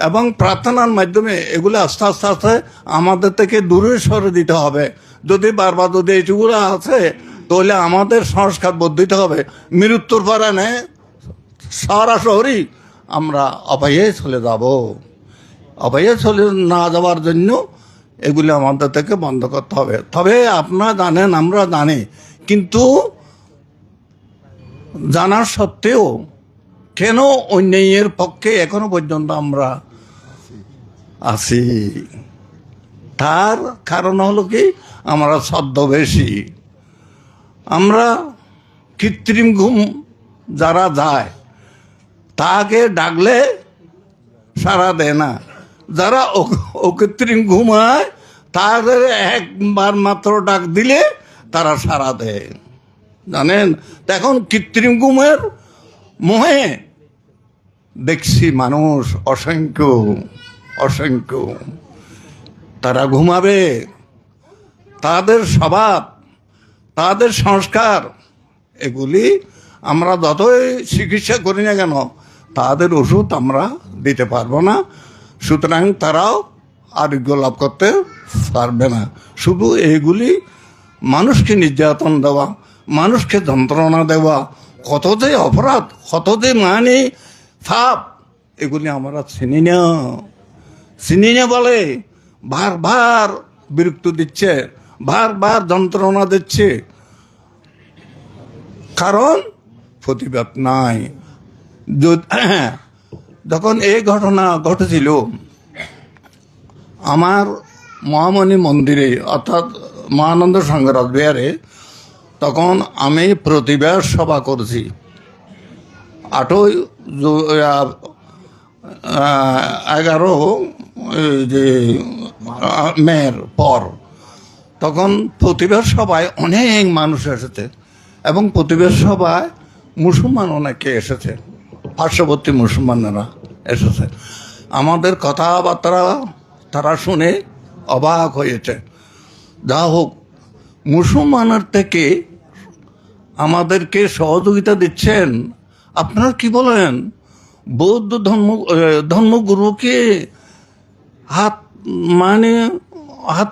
এবং প্রার্থনার মাধ্যমে এগুলো আস্তে আস্তে আস্তে আমাদের থেকে দূরে সরে দিতে হবে। যদি বারবার যদি এইটুকুলো আছে তাহলে আমাদের সংস্কার বদলিতে হবে। মৃত্যুর পরে সরাসরি আমরা অপায়ে চলে যাব। অপায়ে চলে না যাওয়ার জন্য এগুলি আমাদের থেকে বন্ধ করতে হবে। তবে আপনারা জানেন, আমরা জানি, কিন্তু জানার সত্ত্বেও কেন অন্যায়ের পক্ষে এখনো পর্যন্ত আমরা আছি, তার কারণ হলো কি, আমরা ছদ্মবেশী। আমরা কৃত্রিম ঘুম যারা যায় তাকে ডাকলে সাড়া দেয় না, যারা অকৃত্রিম ঘুমায় তাদের একবার মাত্র ডাক দিলে তারা সাড়া দেয়। জানেন, এখন কৃত্রিম ঘুমের মোহে দেখছি মানুষ অসংখ্য অসংখ্য তারা ঘুমাবে। তাদের স্বভাব, তাদের সংস্কার, এগুলি আমরা যতই চিকিৎসা করি না কেন তাদের ওষুধ আমরা দিতে পারবো না। সুতরাং তারাও আরোগ্য লাভ করতে পারবে না। শুধু এইগুলি মানুষকে নির্যাতন দেওয়া, মানুষকে যন্ত্রণা দেওয়া, কত যে অপরাধ, কত যে মানে পাপ, এগুলি আমরা চিনি না বলে বারবার বিরক্ত দিচ্ছে, বারবার যন্ত্রণা দিচ্ছে, কারণ প্রতিবাদ নাই। যখন এই ঘটনা ঘটেছিল আমার মহামণি মন্দিরে অর্থাৎ মহানন্দ সংঘ রাজবিহারে, তখন আমি প্রতিবাদ সভা করেছি 11 যে মের পর। তখন প্রতিবাদ সভায় অনেক মানুষ এসেছে এবং প্রতিবাদ সভায় মুসলমান অনেকে এসেছে, পার্শ্ববর্তী মুসলমানেরা এসেছে। আমাদের কথাবার্তা তারা শুনে অবাক হয়েছে। যা হোক, মুসলমানের থেকে আমাদেরকে সহযোগিতা দিচ্ছেন। আপনারা কি বলেন? বৌদ্ধ ধর্মগুরুকে হাত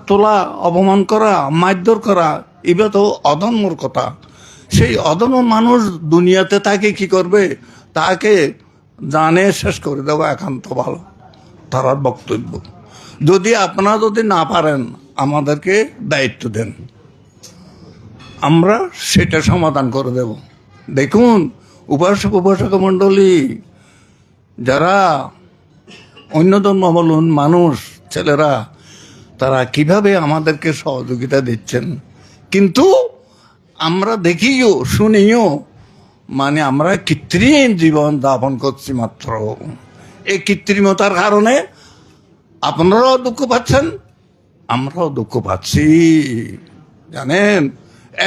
তোলা, অপমান করা, মারধর করা, এটা তো অধর্মর কথা। সেই অধর্ম মানুষ দুনিয়াতে তাকে কি করবে? তাকে জানে শেষ করে দেওয়া একান্ত ভালো, তার বক্তব্য। যদি আপনারা যদি না পারেন, আমাদেরকে দায়িত্ব দেন, আমরা সেটা সমাধান করে দেব। দেখুন উপাসক মণ্ডলী, যারা অন্য ধর্মাবলম্বী মানুষ, ছেলেরা, তারা কিভাবে আমাদেরকে সহযোগিতা দিচ্ছেন। কিন্তু আমরা দেখিও শুনিও আমরা কৃত্রিম জীবন যাপন করছি মাত্র। এই কৃত্রিমতার কারণে আপনারাও দুঃখ পাচ্ছেন, আমরাও দুঃখ পাচ্ছি। জানেন,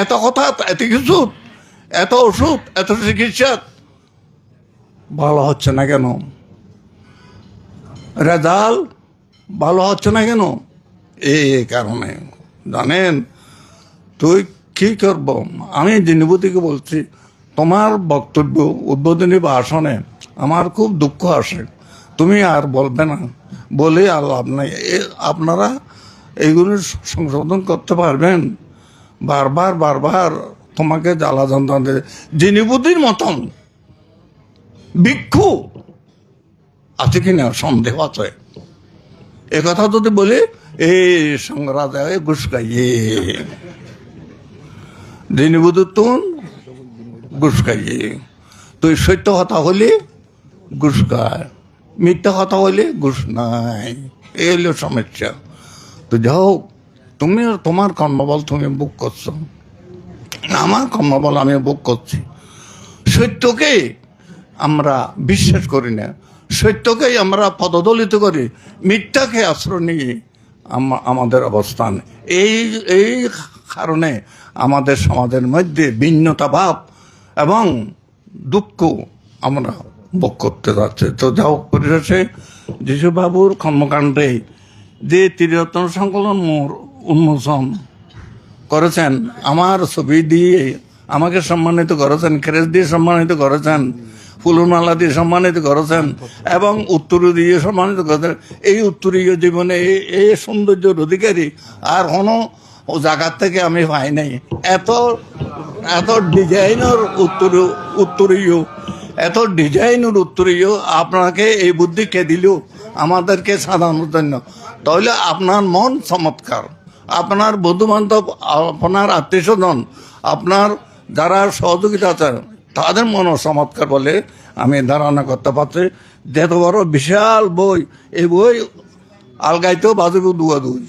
এত কথা, এত কিছু, এত ওষুধ, এত চিকিৎসা ভালো হচ্ছে না কেন? রেজাল্ট ভালো হচ্ছে না কেন? এই কারণে। জানেন, তুই কি করব? আমি দিনবতীকে বলছি, তোমার বক্তব্য উদ্বোধনী ভাষণে আমার খুব দুঃখ আসে। তুমি আর বলবে না, বলে আর লাভ নাই। আপনারা এইগুলো সংশোধন করতে পারবেন? বারবার তোমাকে জ্বালা যন্ত্রণা দিয়ে দিনবতীর মতন ভিক্ষু আছে কিনা সন্দেহ আছে। কথা যদি বলে এই সংগ্রাজ ঘুষ খাইয়ে দিনবুধুর তুন ঘুষ খাইয়ে, তুই সত্য কথা হলে ঘুষ খায়, মিথ্যা কথা হলে ঘুষ নাই। এই হলো সমস্যা। তো যাও, তুমি তোমার কর্মবল তুমি বুক করছো, আমার কর্মবল আমি বুক করছি। সত্যকে আমরা বিশ্বাস করি না, সত্যকেই আমরা পদদলিত করি, মিথ্যাকে আশ্রয় নিয়ে আমাদের অবস্থান। এই কারণে আমাদের সমাজের মধ্যে ভিন্নতা ভাব এবং দুঃখ আমরা ভোগ করতে যাচ্ছে। তো যাও, পরিশেষে যিশুবাবুর কর্মকাণ্ডে যে ত্রিরত্ন সংকলন উন্মোচন করেছেন, আমার ছবি দিয়ে আমাকে সম্মানিত করেছেন, ক্রেস দিয়ে সম্মানিত করেছেন, ফুলমালা দিয়ে সম্মানিত করেছেন এবং উত্তরীয় দিয়ে সম্মানিত করেছেন। এই উত্তরীয় জীবনে এই সৌন্দর্যের অধিকারী আর কোনো জায়গার থেকে আমি পাই নাই। এত ডিজাইনের উত্তরীয়, এত ডিজাইনের উত্তরীয় আপনাকে এই বুদ্ধি কে দিল আমাদেরকে সাধারণের জন্য? তাহলে আপনার মন চমৎকার, আপনার বন্ধুবান্ধব, আপনার আত্মীয় স্বজন, আপনার যারা সহযোগিতা আছে তাদের মনও চমৎকার বলে আমি ধারণা করতে পারছি। যেত বড় বিশাল বই, এই বই আলগাইতেও বাজবে দুই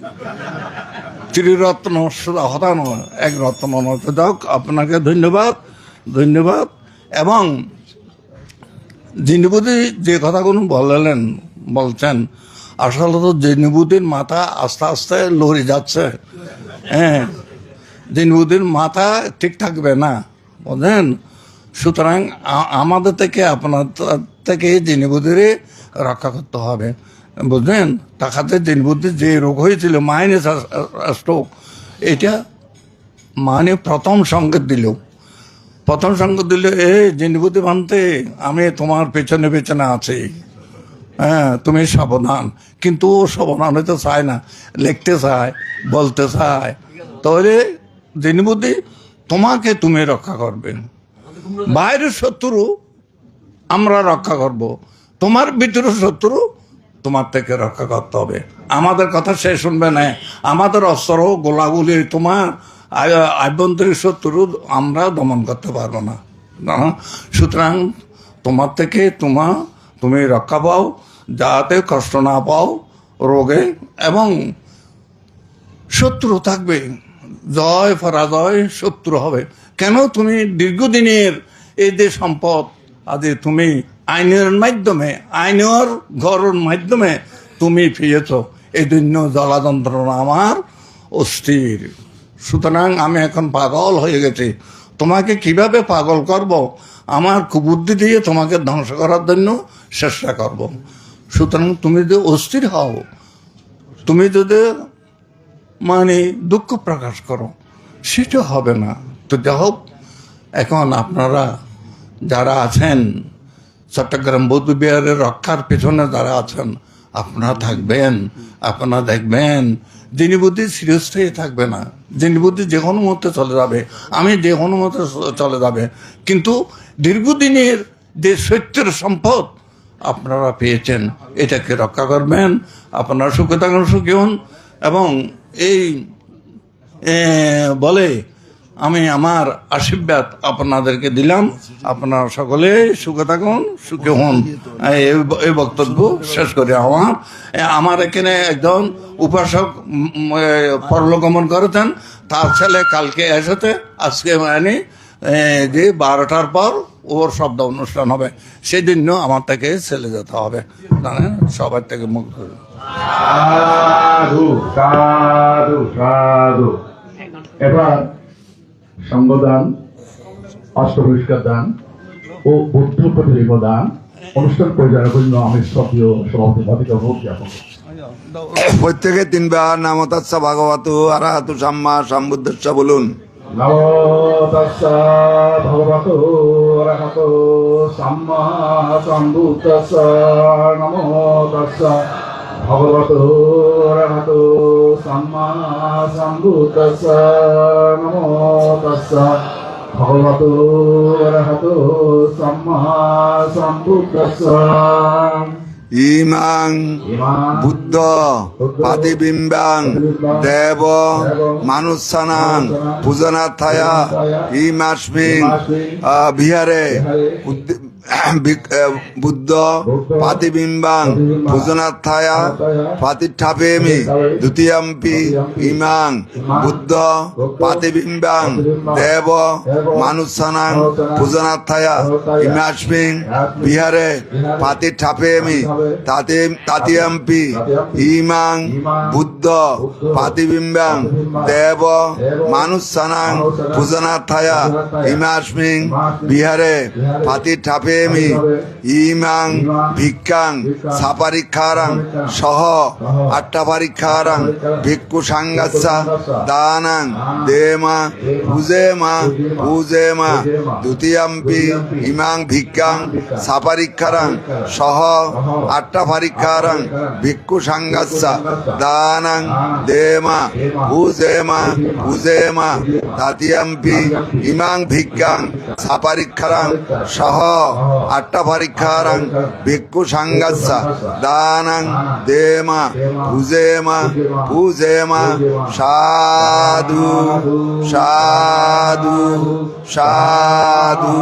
ত্রিরত্ন হতানো এক রত্ন। যাক, আপনাকে ধন্যবাদ। এবং জিনিবুদি যে কথাগুলো বলছেন, আসলে তো জিনিবুদির মাথা আস্তে আস্তে লড়ে যাচ্ছে। হ্যাঁ, জিনিবুদির মাথা ঠিক থাকবে না, বুঝলেন? সুতরাং আমাদের থেকে, আপনার থেকে জিনিবুদির রক্ষা করতে হবে, বুঝলেন? টাকাতে জিনিবুদির যে রোগ হয়েছিল মাইনে স্ট্রোক, এটা প্রথম সংকেত দিল। এই জিনিবুদি মানতে আমি তোমার পেছনে আছি, হ্যাঁ, তুমি সাবধান। কিন্তু ও সাবধান হইতে চায় না, লিখতে চায়, বলতে চায়। তাহলে জিনিবুদি তোমাকে তুমি রক্ষা করবে, বাইরের শত্রু আমরা রক্ষা করব, তোমার ভিতরের শত্রু তোমার থেকে রক্ষা করতে হবে। আমাদের কথা সে শুনবে না, আমাদের অস্ত্র গোলাগুলি তোমার আভ্যন্তরীণ শত্রু আমরা দমন করতে পারবো না। সুতরাং তোমার থেকে তুমি রক্ষা পাও, যাতে কষ্ট না পাও রোগে, এবং শত্রু থাকবে, জয় পরাজয় শত্রু হবে। কেন? তুমি দীর্ঘদিনের এই যে সম্পদ আজ তুমি আইনের মাধ্যমে, আইনের ঘরের মাধ্যমে তুমি পেয়েছ, এই জন্য জ্বালা যন্ত্রণা আমার অস্থির। সুতরাং আমি এখন পাগল হয়ে গেছি। তোমাকে কিভাবে পাগল করব? আমার কুবুদ্ধি দিয়ে তোমাকে ধ্বংস করার জন্য চেষ্টা করব। সুতরাং তুমি যদি অস্থির হও, তুমি যদি মানে দুঃখ প্রকাশ করো, সেটা হবে না। তো যাই হোক, এখন আপনারা যারা আছেন চট্টগ্রাম বৌদ্ধবিহারের রক্ষার পেছনে যারা আছেন, আপনারা থাকবেন, আপনারা দেখবেন যিনি বুদ্ধি চিরস্থায়ী থাকবে না, যিনি বুদ্ধি যে কোনো মুহূর্তে চলে যাবে, আমি যে কোনো মুহূর্তে চলে যাবে, কিন্তু দীর্ঘদিনের যে সত্যের সম্পদ আপনারা পেয়েছেন, এটাকে রক্ষা করবেন। আপনারা সুখে থাকুন, সুখী হন। এবং এই বলে আমি আমার আশীর্বাদ আপনাদেরকে দিলাম। আপনারা সকলে সুখে থাকুন, সুখে হন। এই বক্তব্য শেষ করি। আমার এখানে একজন উপাসক পরলোকগমন করেছেন, তার ছেলে কালকে এসেছে। আজকে মানে যে 12টার পর ওর শব্দ অনুষ্ঠান হবে, সেদিনও আমার থেকে চলে যেতে হবে, জানেন, সবার থেকে মুক্ত।
সাধু সাধু সাধু। এবার সঙ্গদান, অষ্টপরিষ্কার দান ও বুদ্ধ প্রতিলিপ দান অনুষ্ঠান পরিচালনার জন্য আমি সক্রিয় সভাপতি ভাবিকা ভোগ জ্ঞাপন করছি।
প্রত্যেকে তিনবার নাম তাস্সা ভাগবত আরাহাতু সাম্মা সম্বুদ্ধস্য বলুন।
নমো তাস্সা ভগবতো অরহতো সাম্মা সম্বুদ্ধস্য। নমো তাস্সা ভগবতো অরহতো সাম্মা সম্বুদ্ধস্য। নমো তাস্সা ভগবতো অরহতো সাম্মা সম্বুদ্ধস্য।
ইমাং বুদ্ধ পাতিবিম্বাং দেব মানুষানাং পূজনাথায়া ইমাস্মিং বিহারে বুদ্ধ পাতিবিম্বাং পূজনাথায়া পাতিষ্ঠাপেমি দ্বিতীয়ম্পি ইমাং বুদ্ধ পাতিবিম্বাং দেব মানুষানাং পূজনাথায়া ইমাস্মিং বিহারে পাতিষ্ঠাপেমি তাতিয়াম্পি ইমাং বুদ্ধ পাতিবিম্বাং দেব মানুষানাং পূজনাথায়া ইমাস্মিং বিহারে পাতিষ্ঠাপেমি ইমাং ভিক্ষাং সাপারিক্ষারাং সহ আট্টাপারিক্ষারাং ভিক্ষু সাঙ্গাচ্ছা দানাং দেমা পূজেমা দ্বিতীয়াম্পি ইমাং ভিক্ষাং সাপারিক্ষারাং সহ আট্টাপারিক্ষারাং ভিক্ষু সাঙ্গাচ্ছা দানাং দেমা পূজেমা তৃতীয়াম্পি ইমাং ভিক্ষাং সাপারিক্ষারাং সহ আট্টাপারিক্ষারাং ভিক্ষু সাঙ্গাচ্ছা দানাং দেমা পূজেমা। সাধু সাধু সাধু।